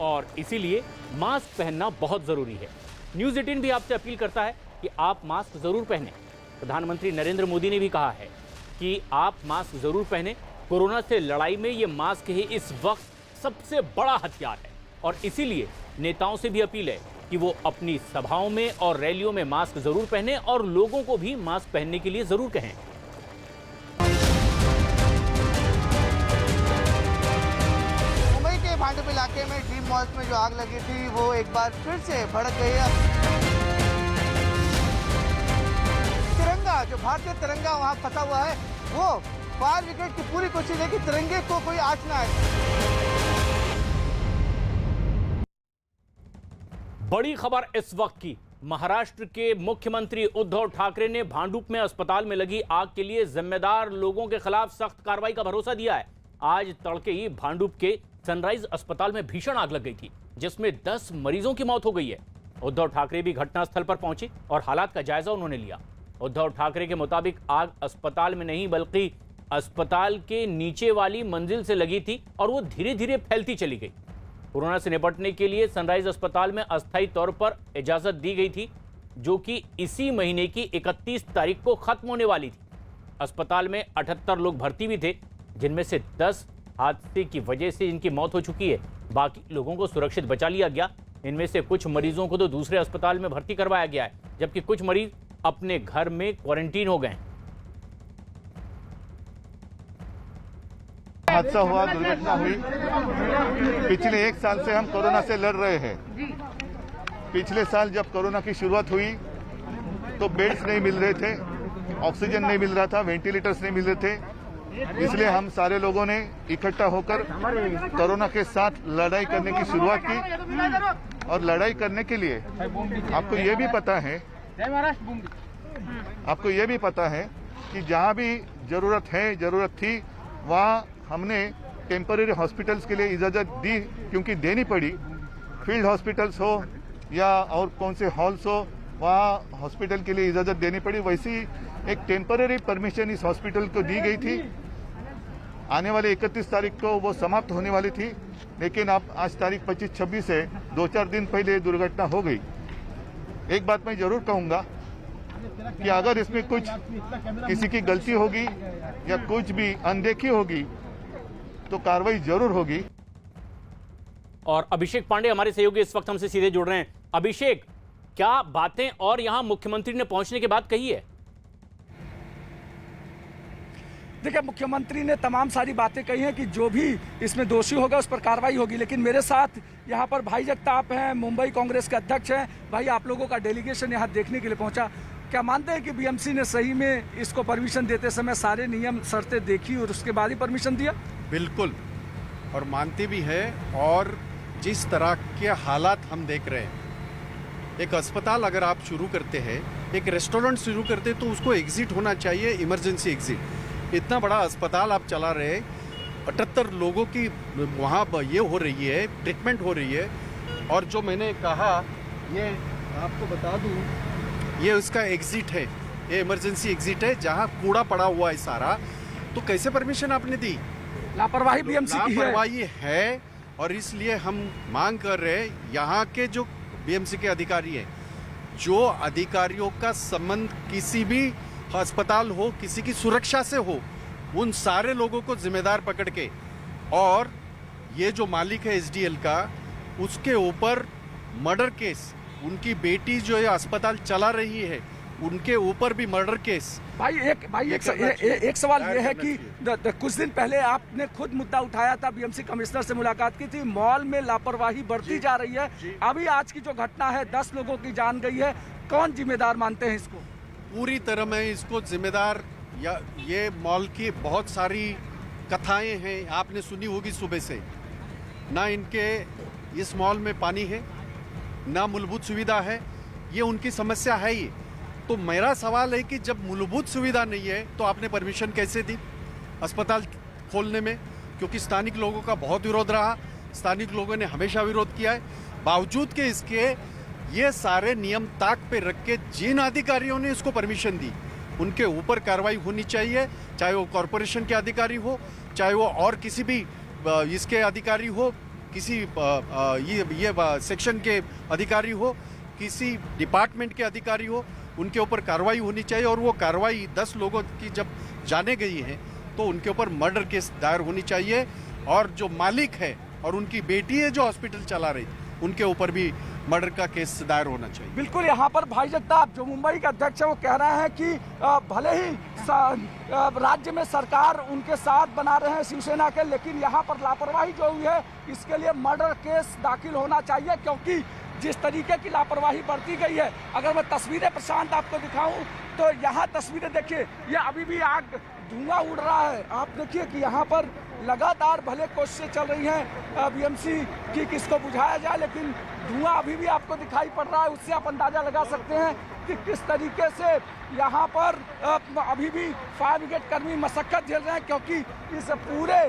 और इसीलिए मास्क पहनना बहुत जरूरी है। न्यूज़ 18 भी आपसे अपील करता है कि आप मास्क जरूर पहनें। प्रधानमंत्री नरेंद्र मोदी ने भी कहा है कि आप मास्क जरूर पहनें। कोरोना से लड़ाई में ये मास्क ही इस वक्त सबसे बड़ा हथियार है और इसीलिए नेताओं से भी अपील है कि वो अपनी सभाओं में और रैलियों में मास्क जरूर पहनें और लोगों को भी मास्क पहनने के लिए जरूर कहें। मुंबई के भांडुप इलाके में ड्रीम मॉल्स में जो आग लगी थी वो एक बार फिर से भड़क गई है। तिरंगा, जो भारतीय तिरंगा वहां फंसा हुआ है, वो फायर ब्रिगेड की पूरी कोशिश है कि तिरंगे को कोई आंच ना आए। बड़ी खबर इस वक्त की। महाराष्ट्र के मुख्यमंत्री उद्धव ठाकरे ने भांडुप में अस्पताल में लगी आग के लिए जिम्मेदार लोगों के खिलाफ सख्त कार्रवाई का भरोसा दिया है। आज तड़के ही भांडुप के सनराइज अस्पताल में भीषण आग लग गई थी, जिसमें 10 मरीजों की मौत हो गई है। उद्धव ठाकरे भी घटनास्थल पर पहुंचे और हालात का जायजा उन्होंने लिया। उद्धव ठाकरे के मुताबिक आग अस्पताल में नहीं बल्कि अस्पताल के नीचे वाली मंजिल से लगी थी और वो धीरे धीरे फैलती चली गई। कोरोना से निपटने के लिए सनराइज अस्पताल में अस्थायी तौर पर इजाजत दी गई थी, जो कि इसी महीने की 31 तारीख को खत्म होने वाली थी। अस्पताल में 78 लोग भर्ती भी थे, जिनमें से 10 हादसे की वजह से इनकी मौत हो चुकी है। बाकी लोगों को सुरक्षित बचा लिया गया। इनमें से कुछ मरीजों को तो दूसरे अस्पताल में भर्ती करवाया गया है, जबकि कुछ मरीज अपने घर में क्वारंटीन हो गए। हादसा हुआ, दुर्घटना हुई। पिछले 1 साल से हम कोरोना से लड़ रहे हैं। पिछले साल जब कोरोना की शुरुआत हुई तो बेड्स नहीं मिल रहे थे, ऑक्सीजन नहीं मिल रहा था, वेंटिलेटर्स नहीं मिल रहे थे। इसलिए हम सारे लोगों ने इकट्ठा होकर कोरोना के साथ लड़ाई करने की शुरुआत की। और लड़ाई करने के लिए आपको ये भी पता है कि जहां भी जरूरत थी वहां हमने टेम्पररी हॉस्पिटल्स के लिए इजाजत दी, क्योंकि देनी पड़ी। फील्ड हॉस्पिटल्स हो या और कौन से हॉल्स हो, वहाँ हॉस्पिटल के लिए इजाजत देनी पड़ी। वैसी एक टेम्पररी परमिशन इस हॉस्पिटल को दी गई थी। आने वाले 31 तारीख को वो समाप्त होने वाली थी, लेकिन अब आज तारीख 25-26 है, 2-4 दिन पहले दुर्घटना हो गई। एक बात मैं जरूर कहूंगा कि अगर इसमें कुछ किसी की गलती होगी या कुछ भी अनदेखी होगी तो कार्रवाई जरूर होगी। और अभिषेक पांडे हमारे सहयोगी इस वक्त हमसे सीधे जुड़ रहे हैं। अभिषेक, क्या बातें और यहां मुख्यमंत्री ने पहुंचने के बाद कही है? देखिए, मुख्यमंत्री ने तमाम सारी बातें कही हैं कि जो भी इसमें दोषी होगा उस पर कार्रवाई होगी। लेकिन मेरे साथ यहाँ पर भाई जगताप हैं, मुंबई कांग्रेस के अध्यक्ष हैं। भाई, आप लोगों का डेलीगेशन यहाँ देखने के लिए पहुंचा। क्या मानते हैं कि बीएमसी ने सही में इसको परमिशन देते समय सारे नियम शर्तें देखी और उसके बाद ही परमिशन दिया? बिल्कुल, और मानते भी है। और जिस तरह के हालात हम देख रहे हैं, एक अस्पताल अगर आप शुरू करते हैं, एक रेस्टोरेंट शुरू करते हैं, तो उसको एग्जिट होना चाहिए, इमरजेंसी एग्जिट। इतना बड़ा अस्पताल आप चला रहे हैं, 78 लोगों की वहाँ ये हो रही है, ट्रीटमेंट हो रही है। और जो मैंने कहा, ये आपको बता दूँ, ये उसका एग्जिट है, ये इमरजेंसी एग्जिट है, जहाँ कूड़ा पड़ा हुआ है सारा। तो कैसे परमिशन आपने दी? लापरवाही बीएमसी की है। लापरवाही है, और इसलिए हम मांग कर रहे हैं यहाँ के जो बीएमसी के अधिकारी हैं, जो अधिकारियों का संबंध किसी भी अस्पताल हो, किसी की सुरक्षा से हो, उन सारे लोगों को जिम्मेदार पकड़ के, और ये जो मालिक है एसडीएल का, उसके ऊपर मर्डर केस, उनकी बेटी जो ये अस्पताल चला रही है उनके ऊपर भी मर्डर केस। भाई एक सवाल ये है कि कुछ दिन पहले आपने खुद मुद्दा उठाया था, बीएमसी कमिश्नर से मुलाकात की थी, मॉल में लापरवाही बढ़ती जा रही है। अभी आज की जो घटना है, 10 लोगों की जान गई है, कौन जिम्मेदार मानते हैं इसको? पूरी तरह मैं इसको जिम्मेदार, या ये मॉल की बहुत सारी कथाएं हैं, आपने सुनी होगी सुबह से। ना इनके इस मॉल में पानी है, ना मूलभूत सुविधा है, ये उनकी समस्या है ही। तो मेरा सवाल है कि जब मूलभूत सुविधा नहीं है तो आपने परमिशन कैसे दी अस्पताल खोलने में? क्योंकि स्थानिक लोगों का बहुत विरोध रहा, स्थानिक लोगों ने हमेशा विरोध किया है। बावजूद के इसके ये सारे नियम ताक पे रख के जिन अधिकारियों ने इसको परमिशन दी, उनके ऊपर कार्रवाई होनी चाहिए, चाहे वो कॉरपोरेशन के अधिकारी हो, चाहे वो और किसी भी इसके अधिकारी हो, किसी ये सेक्शन के अधिकारी हो, किसी डिपार्टमेंट के अधिकारी हो, उनके ऊपर कार्रवाई होनी चाहिए। और वो कार्रवाई 10 लोगों की जब जाने गई है तो उनके ऊपर मर्डर केस दायर होनी चाहिए। और जो मालिक है और उनकी बेटी है जो हॉस्पिटल चला रही, उनके ऊपर भी मर्डर का केस दायर होना चाहिए। बिल्कुल, यहाँ पर भाई जगताप जो मुंबई के अध्यक्ष है वो कह रहे हैं कि भले ही राज्य में सरकार उनके साथ बना रहे हैं शिवसेना के, लेकिन यहाँ पर लापरवाही जो हुई है इसके लिए मर्डर केस दाखिल होना चाहिए, क्योंकि जिस तरीके की लापरवाही बरती गई है। अगर मैं तस्वीरें प्रशांत आपको दिखाऊं तो यहाँ तस्वीरें देखिए, ये अभी भी आग धुआं उड़ रहा है। आप देखिए कि यहाँ पर लगातार भले कोशिशें चल रही हैं बीएमसी की किसको बुझाया जाए, लेकिन धुआं अभी भी आपको दिखाई पड़ रहा है। उससे आप अंदाजा लगा सकते हैं कि किस तरीके से यहाँ पर अभी भी फायर ब्रिगेड कर्मी मशक्कत झेल रहे हैं, क्योंकि इस पूरे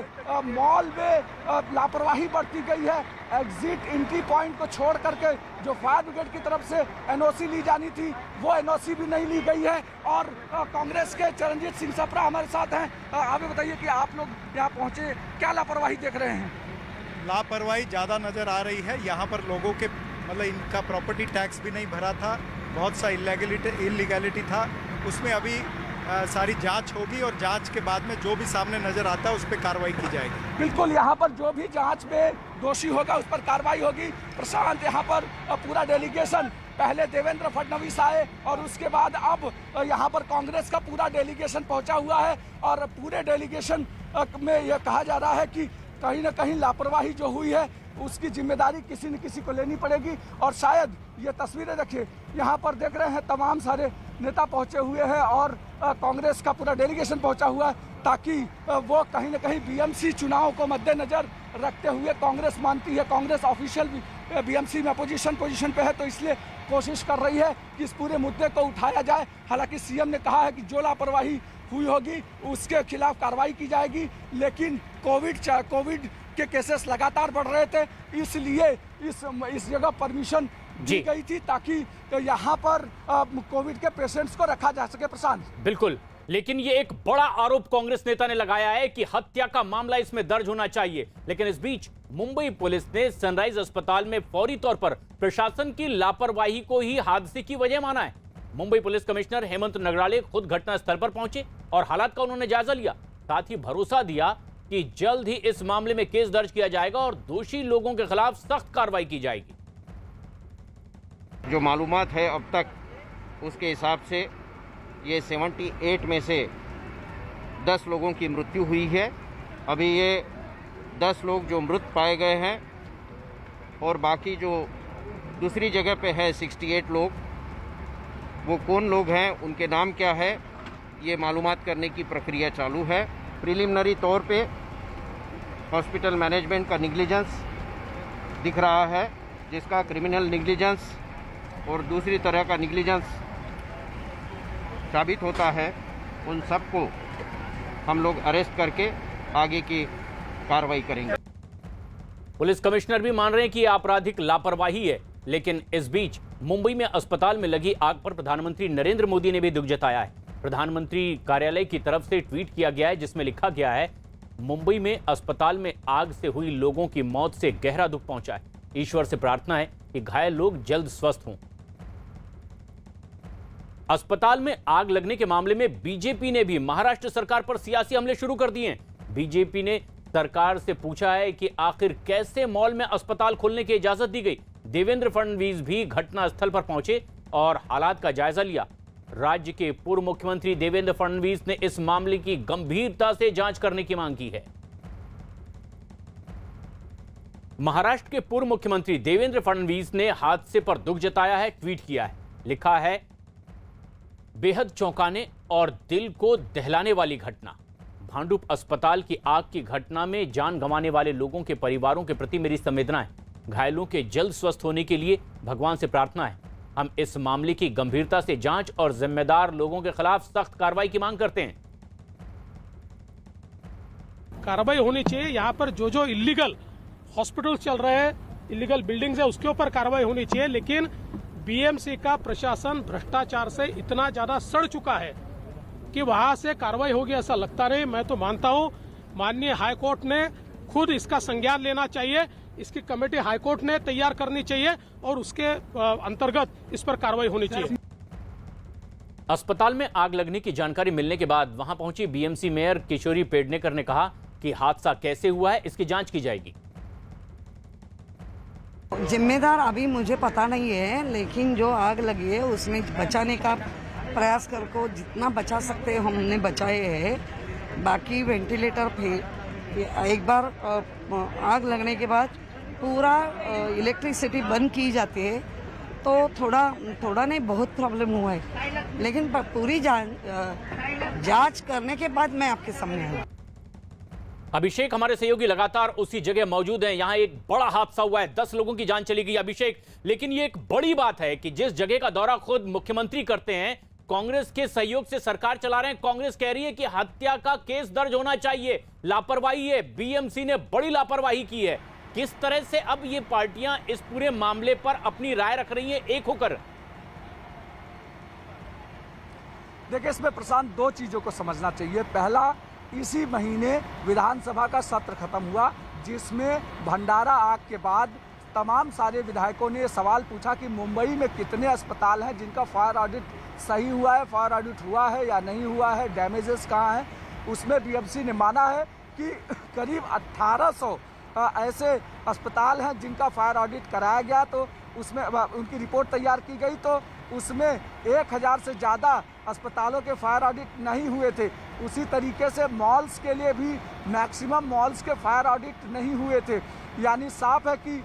मॉल में लापरवाही बरती गई है। एग्जिट एंट्री पॉइंट को छोड़ करके जो फायर ब्रिगेड की तरफ से एनओसी ली जानी थी वो एनओसी भी नहीं ली गई है। और कांग्रेस के चरणजीत सिंह सप्रा हमारे साथ हैं। आप बताइए कि आप लोग यहाँ पहुँचे, क्या लापरवाही देख रहे हैं? लापरवाही ज़्यादा नज़र आ रही है। यहाँ पर लोगों के मतलब इनका प्रॉपर्टी टैक्स भी नहीं भरा था, बहुत सा इलीगैलिटी था। उसमें अभी सारी जांच होगी और जांच के बाद में जो भी सामने नजर आता है उस पर कार्रवाई की जाएगी। बिल्कुल, यहाँ पर जो भी जांच में दोषी होगा उस पर कार्रवाई होगी। प्रशांत, यहाँ पर पूरा डेलीगेशन, पहले देवेंद्र फडणवीस आए और उसके बाद अब यहाँ पर कांग्रेस का पूरा डेलीगेशन पहुँचा हुआ है। और पूरे डेलीगेशन में यह कहा जा रहा है कि कहीं ना कहीं लापरवाही जो हुई है उसकी जिम्मेदारी किसी न किसी को लेनी पड़ेगी। और शायद ये तस्वीरें देखिए, यहाँ पर देख रहे हैं तमाम सारे नेता पहुँचे हुए हैं और कांग्रेस का पूरा डेलीगेशन पहुँचा हुआ है, ताकि वो कहीं ना कहीं बीएमसी चुनाव को मद्देनजर रखते हुए, कांग्रेस मानती है, कांग्रेस ऑफिशियल बीएमसी में पोजीशन पे है, तो इसलिए कोशिश कर रही है कि इस पूरे मुद्दे को उठाया जाए। हालांकि सीएम ने कहा है कि जो लापरवाही हुई होगी उसके खिलाफ कार्रवाई की जाएगी, लेकिन कोविड के केसेस लगातार बढ़ रहे थे, इसलिए इस जगह परमिशन दी गई थी ताकि यहाँ पर कोविड के पेशेंट्स को रखा जा सके। प्रशांत, बिल्कुल, लेकिन ये एक बड़ा आरोप कांग्रेस नेता ने लगाया है कि हत्या का मामला इसमें दर्ज होना चाहिए। लेकिन इस बीच मुंबई पुलिस ने सनराइज अस्पताल में फौरी तौर पर प्रशासन की लापरवाही को ही हादसे की वजह माना है। मुंबई पुलिस कमिश्नर हेमंत नगराले खुद घटनास्थल पर पहुंचे और हालात का उन्होंने जायजा लिया, साथ ही भरोसा दिया कि जल्द ही इस मामले में केस दर्ज किया जाएगा और दोषी लोगों के खिलाफ सख्त कार्रवाई की जाएगी। जो मालूमात है अब तक उसके हिसाब से ये 78 में से 10 लोगों की मृत्यु हुई है। अभी ये 10 लोग जो मृत पाए गए हैं और बाकी जो दूसरी जगह पे है 68 लोग, वो कौन लोग हैं, उनके नाम क्या है, ये मालूमात करने की प्रक्रिया चालू है। प्रिलिमिनरी तौर पे हॉस्पिटल मैनेजमेंट का निग्लिजेंस दिख रहा है, जिसका क्रिमिनल निग्लिजेंस और दूसरी तरह का निग्लिजेंस साबित होता है। उन सबको हम लोग अरेस्ट करके आगे की कार्रवाई करेंगे। पुलिस कमिश्नर भी मान रहे हैं कि आपराधिक लापरवाही है, लेकिन इस बीच मुंबई में अस्पताल में लगी आग पर प्रधानमंत्री नरेंद्र मोदी ने भी दुख जताया है। प्रधानमंत्री कार्यालय की तरफ से ट्वीट किया गया है, जिसमें लिखा गया है, मुंबई में अस्पताल में आग से हुई लोगों की मौत से गहरा दुख पहुंचा है। ईश्वर से प्रार्थना है कि घायल लोग जल्द स्वस्थ हों। अस्पताल में आग लगने के मामले में बीजेपी ने भी महाराष्ट्र सरकार पर सियासी हमले शुरू कर दिए हैं। बीजेपी ने सरकार से पूछा है कि आखिर कैसे मॉल में अस्पताल खोलने की इजाजत दी गई। देवेंद्र फडणवीस भी घटनास्थल पर पहुंचे और हालात का जायजा लिया। राज्य के पूर्व मुख्यमंत्री देवेंद्र फडणवीस ने इस मामले की गंभीरता से जांच करने की मांग की है। महाराष्ट्र के पूर्व मुख्यमंत्री देवेंद्र फडणवीस ने हादसे पर दुख जताया है, ट्वीट किया है, लिखा है, बेहद चौंकाने और दिल को दहलाने वाली घटना। भांडुप अस्पताल की आग की घटना में जान गंवाने वाले लोगों के परिवारों के प्रति मेरी संवेदनाएं। घायलों के जल्द स्वस्थ होने के लिए भगवान से प्रार्थना है। हम इस मामले की गंभीरता से जांच और जिम्मेदार लोगों के खिलाफ सख्त कार्रवाई की मांग करते हैं। कार्रवाई होनी चाहिए। यहाँ पर जो इलीगल हॉस्पिटल चल रहे हैं, इलीगल बिल्डिंग्स है, उसके ऊपर कार्रवाई होनी चाहिए। लेकिन बीएमसी का प्रशासन भ्रष्टाचार से इतना ज्यादा सड़ चुका है कि वहां से कार्रवाई होगी ऐसा लगता नहीं। मैं तो मानता हूं माननीय हाईकोर्ट ने खुद इसका संज्ञान लेना चाहिए इसकी कमेटी हाईकोर्ट ने तैयार करनी चाहिए और उसके अंतर्गत इस पर कार्रवाई होनी चाहिए। अस्पताल में आग लगने की जानकारी मिलने के बाद वहां पहुंची बीएमसी मेयर किशोरी पेडनेकर ने कहा कि हादसा कैसे हुआ है इसकी जांच की जाएगी। जिम्मेदार अभी मुझे पता नहीं है, लेकिन जो आग लगी है उसमें बचाने का प्रयास करके जितना बचा सकते हैं हमने बचाए हैं। बाकी वेंटिलेटर एक बार आग लगने के बाद पूरा इलेक्ट्रिसिटी बंद की जाती है तो थोड़ा नहीं बहुत प्रॉब्लम हुआ है, लेकिन पूरी जांच करने के बाद मैं आपके सामने आऊँगा। अभिषेक हमारे सहयोगी लगातार उसी जगह मौजूद हैं। यहां एक बड़ा हादसा हुआ है, 10 लोगों की जान चली गई। अभिषेक, लेकिन ये एक बड़ी बात है कि जिस जगह का दौरा खुद मुख्यमंत्री करते हैं, कांग्रेस के सहयोग से सरकार चला रहे हैं। कांग्रेस कह रही है कि हत्या का केस दर्ज होना चाहिए, लापरवाही है, बीएमसी ने बड़ी लापरवाही की है। किस तरह से अब ये पार्टियां इस पूरे मामले पर अपनी राय रख रही हैं एक होकर? देखिए, इसमें प्रशांत दो चीजों को समझना चाहिए। पहला, इसी महीने विधानसभा का सत्र खत्म हुआ जिसमें भंडारा आग के बाद तमाम सारे विधायकों ने सवाल पूछा कि मुंबई में कितने अस्पताल हैं जिनका फायर ऑडिट सही हुआ है, फायर ऑडिट हुआ है या नहीं हुआ है, डैमेजेस कहाँ हैं। उसमें बीएमसी ने माना है कि करीब 1800 ऐसे अस्पताल हैं जिनका फायर ऑडिट कराया गया, तो उसमें उनकी रिपोर्ट तैयार की गई तो उसमें 1000 से ज़्यादा अस्पतालों के फायर ऑडिट नहीं हुए थे। उसी तरीके से मॉल्स के लिए भी मैक्सिमम मॉल्स के फायर ऑडिट नहीं हुए थे। यानी साफ है कि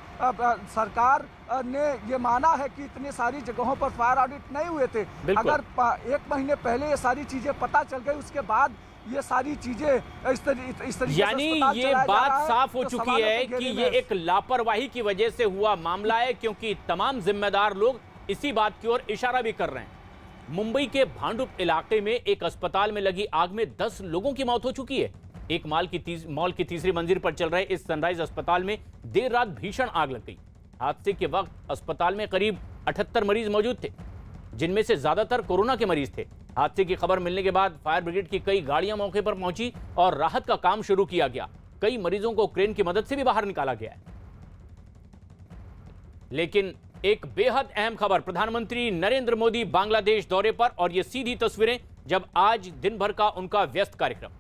सरकार ने ये माना है कि इतनी सारी जगहों पर फायर ऑडिट नहीं हुए थे। अगर 1 महीने पहले ये सारी चीज़ें पता चल गई, उसके बाद ये सारी चीजें इस तरीके यानी ये बात साफ हो चुकी है कि ये एक लापरवाही की वजह से हुआ मामला है, क्योंकि तमाम जिम्मेदार लोग इसी बात की ओर इशारा भी कर रहे हैं। मुंबई के भांडुप इलाके में एक अस्पताल में लगी आग में 10 लोगों की मौत हो चुकी है। एक मॉल की तीसरी मंजिल पर चल रहे इस सनराइज अस्पताल में देर रात भीषण आग लग गई। हादसे के वक्त अस्पताल में करीब 78 मरीज मौजूद थे, जिनमें से ज्यादातर कोरोना के मरीज थे। हादसे की खबर मिलने के बाद फायर ब्रिगेड की कई गाड़ियां मौके पर पहुंची और राहत का काम शुरू किया गया। कई मरीजों को क्रेन की मदद से भी बाहर निकाला गया है। लेकिन एक बेहद अहम खबर, प्रधानमंत्री नरेंद्र मोदी बांग्लादेश दौरे पर, और ये सीधी तस्वीरें जब आज दिन भर का उनका व्यस्त कार्यक्रम।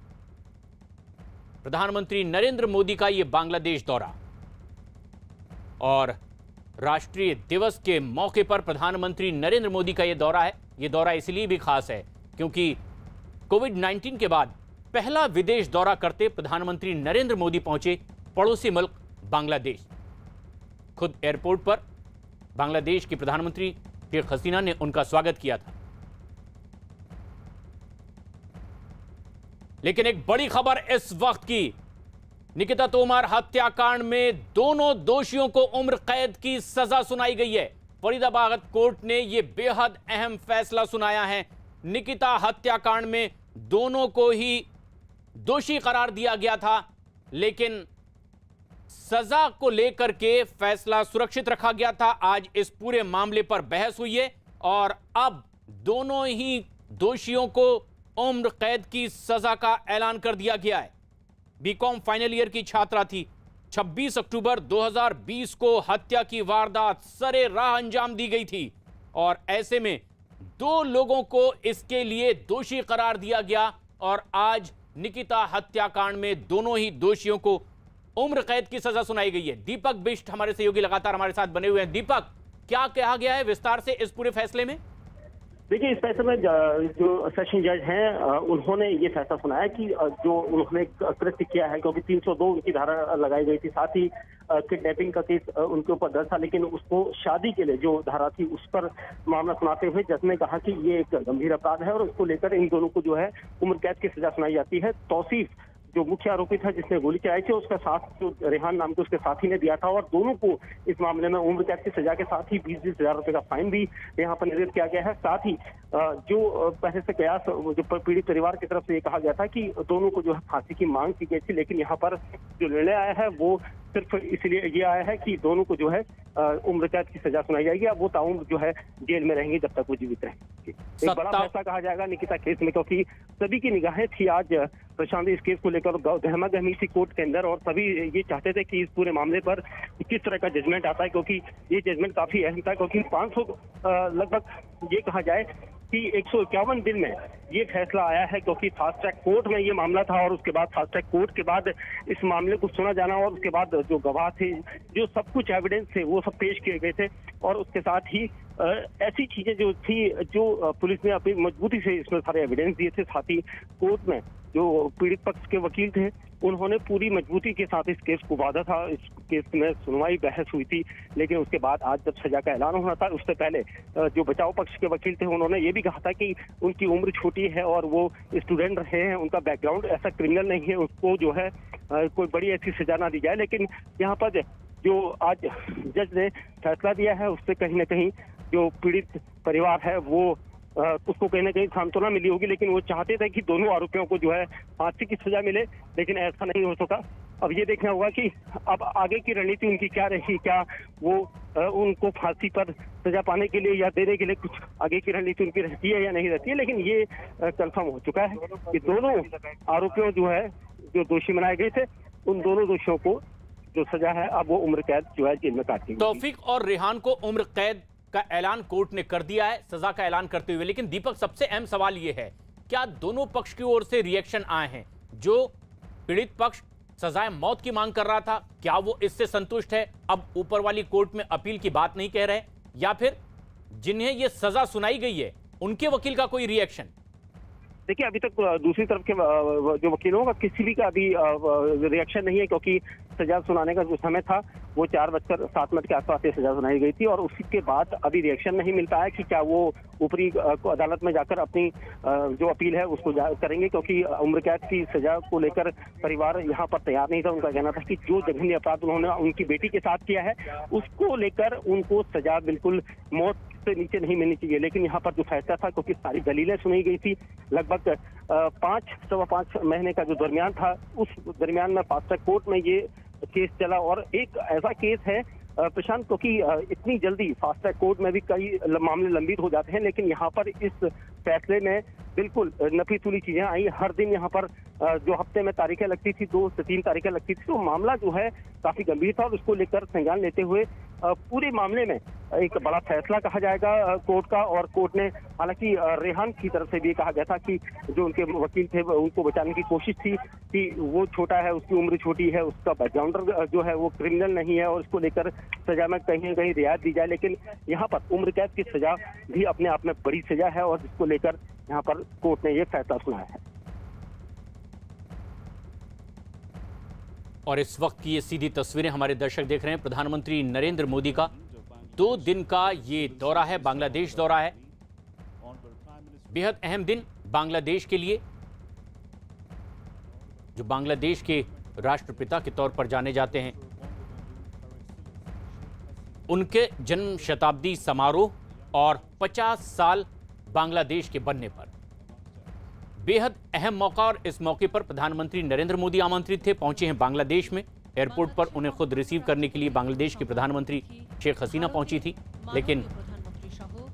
प्रधानमंत्री नरेंद्र मोदी का यह बांग्लादेश दौरा, और राष्ट्रीय दिवस के मौके पर प्रधानमंत्री नरेंद्र मोदी का यह दौरा है। यह दौरा इसलिए भी खास है क्योंकि कोविड-19 के बाद पहला विदेश दौरा करते प्रधानमंत्री नरेंद्र मोदी पहुंचे पड़ोसी मुल्क बांग्लादेश। खुद एयरपोर्ट पर बांग्लादेश की प्रधानमंत्री शेख हसीना ने उनका स्वागत किया था। लेकिन एक बड़ी खबर इस वक्त की, निकिता तोमर हत्याकांड में दोनों दोषियों को उम्र कैद की सजा सुनाई गई है। फरीदाबाद कोर्ट ने यह बेहद अहम फैसला सुनाया है। निकिता हत्याकांड में दोनों को ही दोषी करार दिया गया था, लेकिन सजा को लेकर के फैसला सुरक्षित रखा गया था। आज इस पूरे मामले पर बहस हुई है और अब दोनों ही दोषियों को उम्र कैद की सजा का ऐलान कर दिया गया है। बीकॉम फाइनल ईयर की छात्रा थी। 26 अक्टूबर 2020 को हत्या की वारदात सरे राह अंजाम दी गई थी और ऐसे में 2 लोगों को इसके लिए दोषी करार दिया गया और आज निकिता हत्याकांड में दोनों ही दोषियों को उम्र कैद की सजा सुनाई गई है। दीपक बिष्ट हमारे सहयोगी लगातार हमारे साथ बने हुए हैं। दीपक, क्या कहा गया है विस्तार से इस पूरे फैसले में? देखिए, इस फैसले में जो सेशन जज हैं उन्होंने ये फैसला सुनाया कि जो उन्होंने कृत्य किया है, क्योंकि 302 की धारा लगाई गई थी, साथ ही किडनैपिंग का केस उनके ऊपर दर्ज था, लेकिन उसको शादी के लिए जो धारा थी उस पर मामला सुनाते हुए जज ने कहा कि ये एक गंभीर अपराध है और उसको लेकर इन दोनों को जो है उम्र कैद की सजा सुनाई जाती है। तौसीफ जो मुख्य आरोपी था जिसने गोली चलाई थी, उसका साथ जो रेहान नाम के उसके साथी ने दिया था और दोनों को इस मामले में उम्र कैद की सजा के साथ ही 20-20 हजार रुपए का फाइन भी यहाँ पर निर्धारित किया गया है। साथ ही जो पहले से कयास जो पीड़ित परिवार की तरफ से ये कहा गया था कि दोनों को जो है फांसी की मांग की गई थी, लेकिन यहाँ पर जो निर्णय आया है वो सिर्फ इसलिए ये आया है कि दोनों को जो है उम्र कैद की सजा सुनाई जाएगी। अब वो ताउम्र जो है जेल में रहेंगे जब तक वो जीवित रहेंगे। एक बड़ा फैसला कहा जाएगा निकिता केस में, क्योंकि सभी की निगाहें थी आज प्रशांत इस केस को लेकर गहमा गहमी थी कोर्ट के अंदर, और सभी ये चाहते थे कि इस पूरे मामले पर किस तरह का जजमेंट आता है, क्योंकि ये जजमेंट काफी अहम था। क्योंकि 500 लगभग ये कहा जाए कि 151 दिन में ये फैसला आया है, क्योंकि फास्ट ट्रैक कोर्ट में ये मामला था और उसके बाद फास्ट ट्रैक कोर्ट के बाद इस मामले को सुना जाना, और उसके बाद जो गवाह थे, जो सब कुछ एविडेंस थे, वो सब पेश किए गए थे। और उसके साथ ही ऐसी चीजें जो थी, जो पुलिस ने अपनी मजबूती से इसमें सारे एविडेंस दिए थे। साथ ही कोर्ट में जो पीड़ित पक्ष के वकील थे, उन्होंने पूरी मजबूती के साथ इस केस को बांधा था। इस केस में सुनवाई बहस हुई थी, लेकिन उसके बाद आज जब सजा का ऐलान होना था, उससे पहले जो बचाव पक्ष के वकील थे, उन्होंने ये भी कहा था कि उनकी उम्र छोटी है और वो स्टूडेंट रहे हैं, उनका बैकग्राउंड ऐसा क्रिमिनल नहीं है, उसको जो है कोई बड़ी ऐसी सजा ना दी जाए। लेकिन यहाँ पर जो आज जज ने फैसला दिया है, उससे कहीं ना कहीं जो पीड़ित परिवार है वो उसको कहीं ना कहीं सांत्वना मिली होगी। लेकिन वो चाहते थे कि दोनों आरोपियों को जो है फांसी की सजा मिले, लेकिन ऐसा नहीं हो सका। अब ये देखना होगा कि अब आगे की रणनीति उनकी क्या रही, क्या वो उनको फांसी पर सजा पाने के लिए या देने के लिए कुछ आगे की रणनीति उनकी रहती है या नहीं रहती है। लेकिन ये कंफर्म हो चुका है कि दोनों आरोपियों जो है, जो दोषी बनाए गए थे, उन दोनों दोषियों को जो सजा है अब वो उम्र कैद जो है जेल में काटेंगे। तौफीक और रेहान को उम्र कैद का ऐलान कोर्ट ने कर दिया है, सजा का ऐलान करते हुए। लेकिन दीपक, सबसे अहम सवाल यह है, क्या दोनों पक्ष की ओर से रिएक्शन आए हैं? जो पीड़ित पक्ष सजाए मौत की मांग कर रहा था, क्या वो इससे संतुष्ट है, अब ऊपर वाली कोर्ट में अपील की बात नहीं कह रहे, या फिर जिन्हें यह सजा सुनाई गई है उनके वकील का कोई रिएक्शन? देखिए, अभी तक दूसरी तरफ के जो वकीलों का किसी भी का अभी रिएक्शन नहीं है, क्योंकि सजा सुनाने का जो समय था वो 4:07 के आसपास सजा सुनाई गई थी, और उसके बाद अभी रिएक्शन नहीं मिलता है कि क्या वो ऊपरी अदालत में जाकर अपनी जो अपील है उसको करेंगे। क्योंकि उम्र कैद की सजा को लेकर परिवार यहाँ पर तैयार नहीं था। उनका कहना था कि जो जघन्य अपराध उन्होंने उनकी बेटी के साथ किया है, उसको लेकर उनको सजा बिल्कुल मौत से नीचे नहीं मिलनी चाहिए। लेकिन यहाँ पर जो फैसला था, क्योंकि सारी दलीलें सुनी गई थी, लगभग 5-5.25 महीने का जो दरमियान था, उस दरमियान में फास्ट ट्रैक कोर्ट में ये केस चला। और एक ऐसा केस है प्रशांत, क्योंकि इतनी जल्दी फास्ट ट्रैक कोर्ट में भी कई मामले लंबित हो जाते हैं, लेकिन यहाँ पर इस फैसले में बिल्कुल नफी तुली चीजें आई। हर दिन यहाँ पर जो हफ्ते में तारीखें लगती थी, 2 से 3 तारीखें लगती थी, तो मामला जो है काफी गंभीर था, और उसको लेकर संज्ञान लेते हुए पूरे मामले में एक बड़ा फैसला कहा जाएगा कोर्ट का। और कोर्ट ने हालांकि रेहान की तरफ से भी कहा गया था कि जो उनके वकील थे उनको बचाने की कोशिश थी कि वो छोटा है, उसकी उम्र छोटी है, उसका बैकग्राउंड जो है वो क्रिमिनल नहीं है, और उसको लेकर सजा में कहीं ना कहीं रियायत दी जाए। लेकिन यहाँ पर उम्र कैद की सजा भी अपने आप में बड़ी सजा है, और जिसको लेकर यहाँ पर कोर्ट ने ये फैसला सुनाया है। और इस वक्त की ये सीधी तस्वीरें हमारे दर्शक देख रहे हैं। प्रधानमंत्री नरेंद्र मोदी का 2 दिन का ये दौरा है, बांग्लादेश दौरा है। बेहद अहम दिन बांग्लादेश के लिए, जो बांग्लादेश के राष्ट्रपिता के तौर पर जाने जाते हैं। उनके जन्म शताब्दी समारोह और 50 साल बांग्लादेश के बनने पर बेहद अहम मौका। और इस मौके पर प्रधानमंत्री नरेंद्र मोदी आमंत्रित थे, पहुंचे हैं बांग्लादेश में। एयरपोर्ट पर उन्हें खुद रिसीव करने के लिए बांग्लादेश की प्रधानमंत्री शेख हसीना पहुंची थी। लेकिन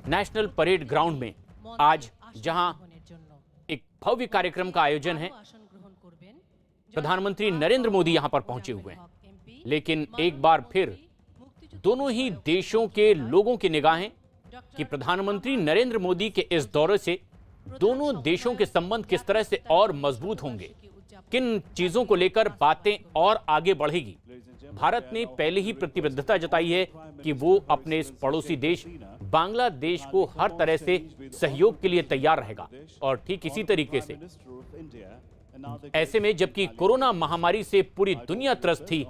नेशनल परेड ग्राउंड में आज जहां एक भव्य कार्यक्रम का आयोजन है, प्रधानमंत्री नरेंद्र मोदी यहां पर पहुंचे हुए हैं। लेकिन एक बार फिर दोनों ही देशों के लोगों की निगाहें कि प्रधानमंत्री नरेंद्र मोदी के इस दौरे से दोनों देशों के संबंध किस तरह से और मजबूत होंगे, किन चीजों को लेकर बातें और आगे बढ़ेगी। भारत ने पहले ही प्रतिबद्धता जताई है कि वो अपने इस पड़ोसी देश बांग्लादेश को हर तरह से सहयोग के लिए तैयार रहेगा। और ठीक इसी तरीके से ऐसे में जबकि कोरोना महामारी से पूरी दुनिया त्रस्त थी,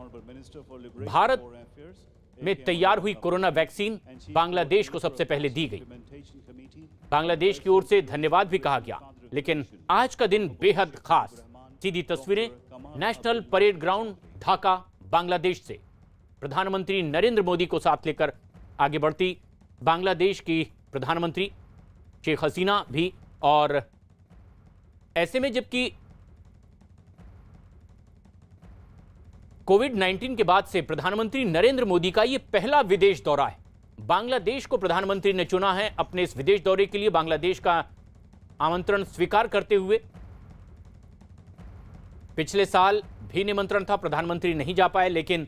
भारत में तैयार हुई कोरोना वैक्सीन बांग्लादेश को सबसे पहले दी गई। बांग्लादेश की ओर से धन्यवाद भी कहा गया। लेकिन आज का दिन बेहद खास। सीधी तस्वीरें national parade ground Dhaka Bangladesh से प्रधानमंत्री नरेंद्र मोदी को साथ लेकर आगे बढ़ती बांग्लादेश की प्रधानमंत्री शेख हसीना भी। और ऐसे में जबकि कोविड-19 के बाद से प्रधानमंत्री नरेंद्र मोदी का यह पहला विदेश दौरा है। बांग्लादेश को प्रधानमंत्री ने चुना है अपने इस विदेश दौरे के लिए। बांग्लादेश का आमंत्रण स्वीकार करते हुए पिछले साल भी निमंत्रण था, प्रधानमंत्री नहीं जा पाए, लेकिन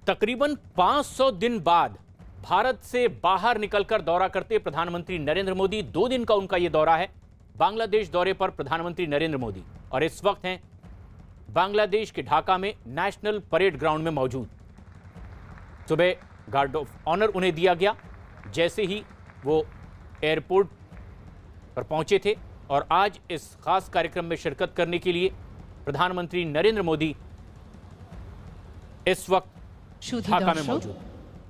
तकरीबन 500 दिन बाद भारत से बाहर निकलकर दौरा करते प्रधानमंत्री नरेंद्र मोदी। 2 दिन का उनका यह दौरा है। बांग्लादेश दौरे पर प्रधानमंत्री नरेंद्र मोदी और इस वक्त हैं बांग्लादेश के ढाका में नेशनल परेड ग्राउंड में मौजूद। सुबह गार्ड ऑफ ऑनर उन्हें दिया गया जैसे ही वो एयरपोर्ट पर पहुंचे थे, और आज इस खास कार्यक्रम में शिरकत करने के लिए प्रधानमंत्री नरेंद्र मोदी इस वक्त ढाका में मौजूद।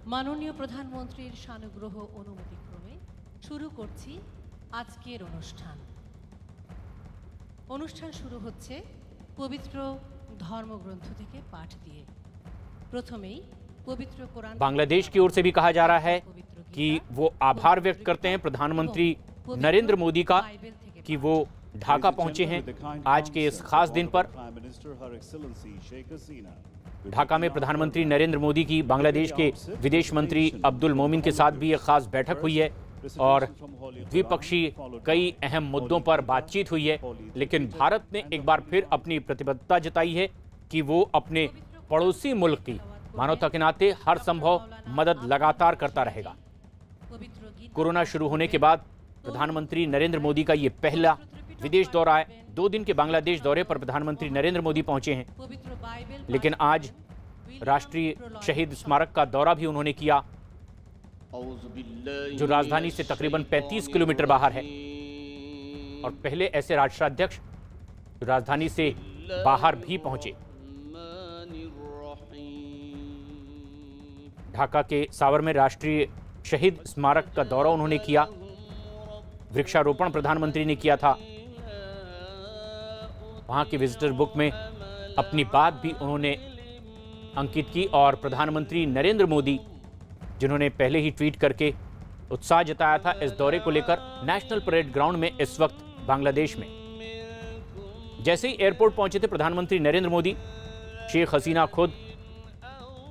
माननीय प्रधानमंत्रीर सानुग्रह अनुमतिक्रमे शुरू करছি আজকের অনুষ্ঠান। অনুষ্ঠান শুরু হচ্ছে পবিত্র ধর্মগ্রন্থ থেকে পাঠ দিয়ে। প্রথমেই पवित्र कुरान। बांग्लादेश की ओर से भी कहा जा रहा है कि वो आभार व्यक्त करते हैं प्रधानमंत्री नरेंद्र मोदी का कि वो ढाका पहुंचे हैं आज के इस खास दिन पर। ढाका में प्रधानमंत्री नरेंद्र मोदी की बांग्लादेश के विदेश मंत्री अब्दुल मोमिन के साथ भी एक खास बैठक हुई है और द्विपक्षीय कई अहम मुद्दों पर बातचीत हुई है। लेकिन भारत ने एक बार फिर अपनी प्रतिबद्धता जताई है कि वो अपने पड़ोसी मुल्क की मानवता के नाते हर संभव मदद लगातार करता रहेगा। कोरोना शुरू होने के बाद प्रधानमंत्री नरेंद्र मोदी का ये पहला विदेश दौरा है। 2 दिन के बांग्लादेश दौरे पर प्रधानमंत्री नरेंद्र मोदी पहुंचे हैं, लेकिन आज राष्ट्रीय शहीद स्मारक का दौरा भी उन्होंने किया, जो राजधानी से तकरीबन 35 किलोमीटर बाहर है। और पहले ऐसे राष्ट्राध्यक्ष राजधानी से बाहर भी पहुंचे। ढाका के सावर में राष्ट्रीय शहीद स्मारक का दौरा उन्होंने किया, वृक्षारोपण प्रधानमंत्री ने किया था। वहां की विजिटर बुक में अपनी बात भी उन्होंने अंकित की और प्रधानमंत्री नरेंद्र मोदी, जिन्होंने पहले ही ट्वीट करके उत्साह जताया था इस दौरे को लेकर, नेशनल परेड ग्राउंड में इस वक्त बांग्लादेश में। जैसे ही एयरपोर्ट पहुंचे थे प्रधानमंत्री नरेंद्र मोदी, शेख हसीना खुद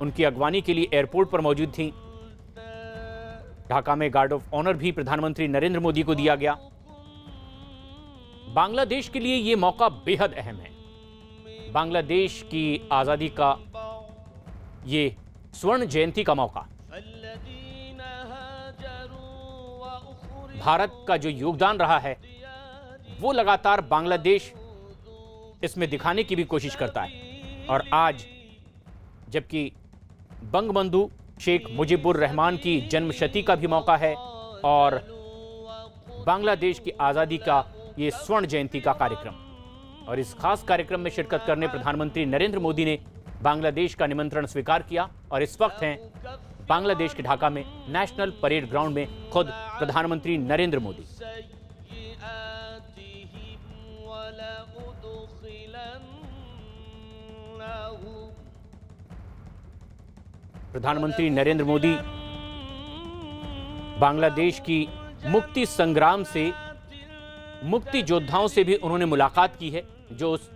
उनकी अगवानी के लिए एयरपोर्ट पर मौजूद थी। ढाका में गार्ड ऑफ ऑनर भी प्रधानमंत्री नरेंद्र मोदी को दिया गया। बांग्लादेश के लिए यह मौका बेहद अहम है। बांग्लादेश की आजादी का ये स्वर्ण जयंती का मौका, भारत का जो योगदान रहा है वो लगातार बांग्लादेश इसमें दिखाने की भी कोशिश करता है। और आज जबकि बंगबंधु शेख मुजीबुर रहमान की जन्मशती का भी मौका है और बांग्लादेश की आज़ादी का ये स्वर्ण जयंती का कार्यक्रम, और इस खास कार्यक्रम में शिरकत करने प्रधानमंत्री नरेंद्र मोदी ने बांग्लादेश का निमंत्रण स्वीकार किया और इस वक्त हैं बांग्लादेश के ढाका में नेशनल परेड ग्राउंड में खुद प्रधानमंत्री नरेंद्र मोदी। प्रधानमंत्री नरेंद्र मोदी बांग्लादेश की मुक्ति संग्राम से मुक्ति योद्धाओं से भी उन्होंने मुलाकात की है, जो उस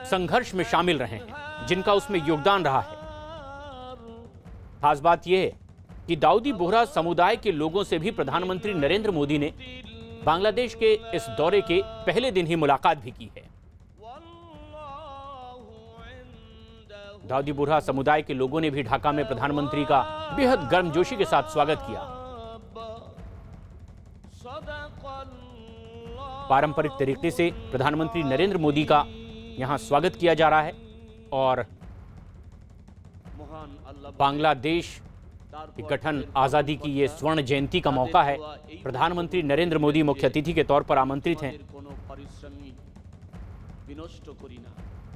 संघर्ष में शामिल रहे हैं, जिनका उसमें योगदान रहा है। खास बात यह है कि दाऊदी बोहरा समुदाय के लोगों से भी प्रधानमंत्री नरेंद्र मोदी ने बांग्लादेश के इस दौरे के पहले दिन ही मुलाकात भी की है। दाऊदी बोहरा समुदाय के लोगों ने भी ढाका में प्रधानमंत्री का बेहद गर्मजोशी के साथ स्वागत किया। पारंपरिक तरीके से प्रधानमंत्री नरेंद्र मोदी का यहां स्वागत किया जा रहा है और बांग्लादेश के गठन आजादी की ये स्वर्ण जयंती का मौका है। प्रधानमंत्री नरेंद्र मोदी मुख्य अतिथि के तौर पर आमंत्रित हैं,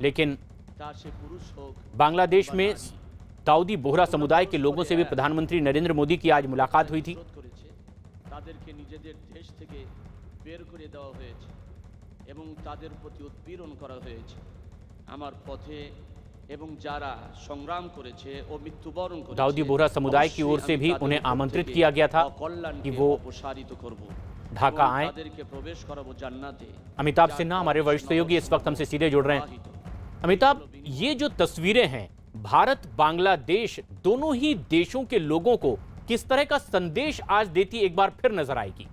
लेकिन बांग्लादेश में दाऊदी बोहरा समुदाय के लोगों से भी प्रधानमंत्री नरेंद्र मोदी की आज मुलाकात हुई थी। दाऊदी बोहरा समुदाय की ओर से भी उन्हें आमंत्रित किया गया था कि वो ढाका आए। अमिताभ सिन्हा हमारे वरिष्ठ सहयोगी इस वक्त हमसे सीधे जुड़ रहे हैं। अमिताभ, ये जो तस्वीरें हैं, भारत बांग्लादेश दोनों ही देशों के लोगों को किस तरह का संदेश आज देती एक बार फिर नजर आएगी?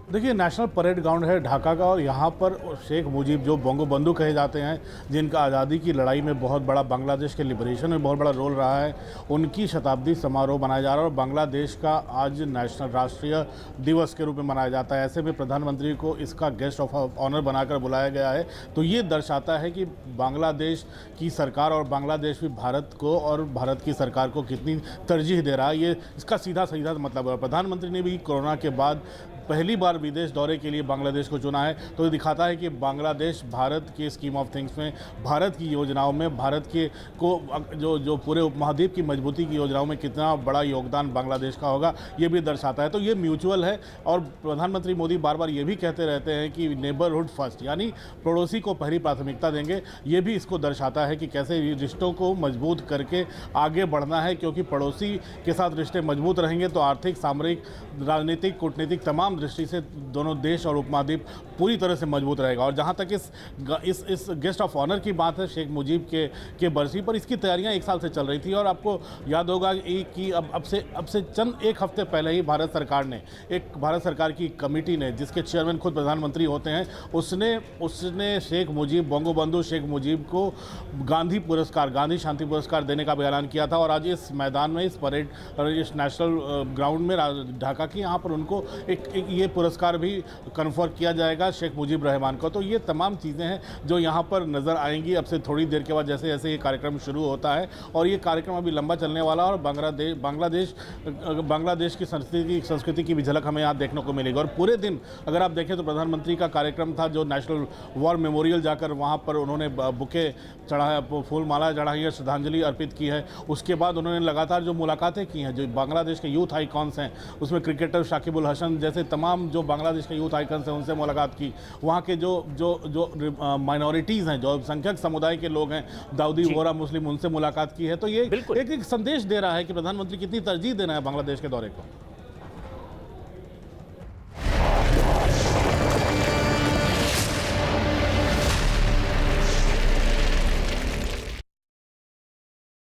देखिए, नेशनल परेड ग्राउंड है ढाका का, और यहाँ पर शेख मुजीब जो बंगो बंधु कहे जाते हैं, जिनका आज़ादी की लड़ाई में बहुत बड़ा, बांग्लादेश के लिबरेशन में बहुत बड़ा रोल रहा है, उनकी शताब्दी समारोह मनाया जा रहा है और बांग्लादेश का आज नेशनल राष्ट्रीय दिवस के रूप में मनाया जाता है। ऐसे में प्रधानमंत्री को इसका गेस्ट ऑफ ऑनर बनाकर बुलाया गया है। तो ये दर्शाता है कि बांग्लादेश की सरकार और बांग्लादेश भी भारत को और भारत की सरकार को कितनी तरजीह दे रहा है, ये इसका सीधा सीधा मतलब है। प्रधानमंत्री ने भी कोरोना के बाद पहली बार विदेश दौरे के लिए बांग्लादेश को चुना है, तो ये दिखाता है कि बांग्लादेश भारत के स्कीम ऑफ थिंग्स में, भारत की योजनाओं में, भारत के को जो पूरे उपमहाद्वीप की मजबूती की योजनाओं में कितना बड़ा योगदान बांग्लादेश का होगा, ये भी दर्शाता है। तो ये म्यूचुअल है, और प्रधानमंत्री मोदी बार बार ये भी कहते रहते हैं कि नेबरहुड फर्स्ट, यानी पड़ोसी को पहली प्राथमिकता देंगे। ये भी इसको दर्शाता है कि कैसे रिश्तों को मजबूत करके आगे बढ़ना है, क्योंकि पड़ोसी के साथ रिश्ते मजबूत रहेंगे तो आर्थिक, सामरिक, राजनीतिक, कूटनीतिक तमाम दृष्टि से दोनों देश और उपमहाद्वीप पूरी तरह से मजबूत रहेगा। और जहां तक इस गेस्ट ऑफ ऑनर की बात है, शेख मुजीब के बरसी पर, इसकी तैयारियां 1 साल से चल रही थी। और आपको याद होगा कि अब से चंद 1 हफ्ते पहले ही भारत सरकार की कमेटी ने, जिसके चेयरमैन खुद प्रधानमंत्री होते हैं, उसने शेख मुजीब, बंगो बंधु शेख मुजीब को गांधी शांति पुरस्कार देने का भी ऐलान किया था। और आज इस मैदान में, इस परेड, इस नेशनल ग्राउंड में ढाका की, यहाँ पर उनको ये पुरस्कार भी कन्फर किया जाएगा शेख मुजीब रहमान को। तो ये तमाम चीज़ें हैं जो यहाँ पर नज़र आएंगी अब से थोड़ी देर के बाद, जैसे जैसे ये कार्यक्रम शुरू होता है। और ये कार्यक्रम अभी लंबा चलने वाला है, और बांग्लादेश की संस्कृति की भी झलक हमें यहाँ देखने को मिलेगी। और पूरे दिन अगर आप देखें तो प्रधानमंत्री का कार्यक्रम था, जो नेशनल वॉर मेमोरियल जाकर वहाँ पर उन्होंने बुके चढ़ाया, फूल माला चढ़ाई है, श्रद्धांजलि अर्पित की है। उसके बाद उन्होंने लगातार जो मुलाकातें की हैं, जो बांग्लादेश के यूथ आइकॉन्स हैं, उसमें क्रिकेटर शाकिब उल हसन जैसे तमाम जो बांग्लादेश के यूथ आइकन्स हैं, उनसे मुलाकात की। वहाँ के जो माइनॉरिटीज़ हैं, जो अल्पसंख्यक समुदाय के लोग हैं, दाऊदी, वोरा, मुस्लिम, उनसे मुलाकात की है। तो ये एक संदेश दे रहा है कि प्रधानमंत्री कितनी तरजीह देना है बांग्लादेश के दौरे को।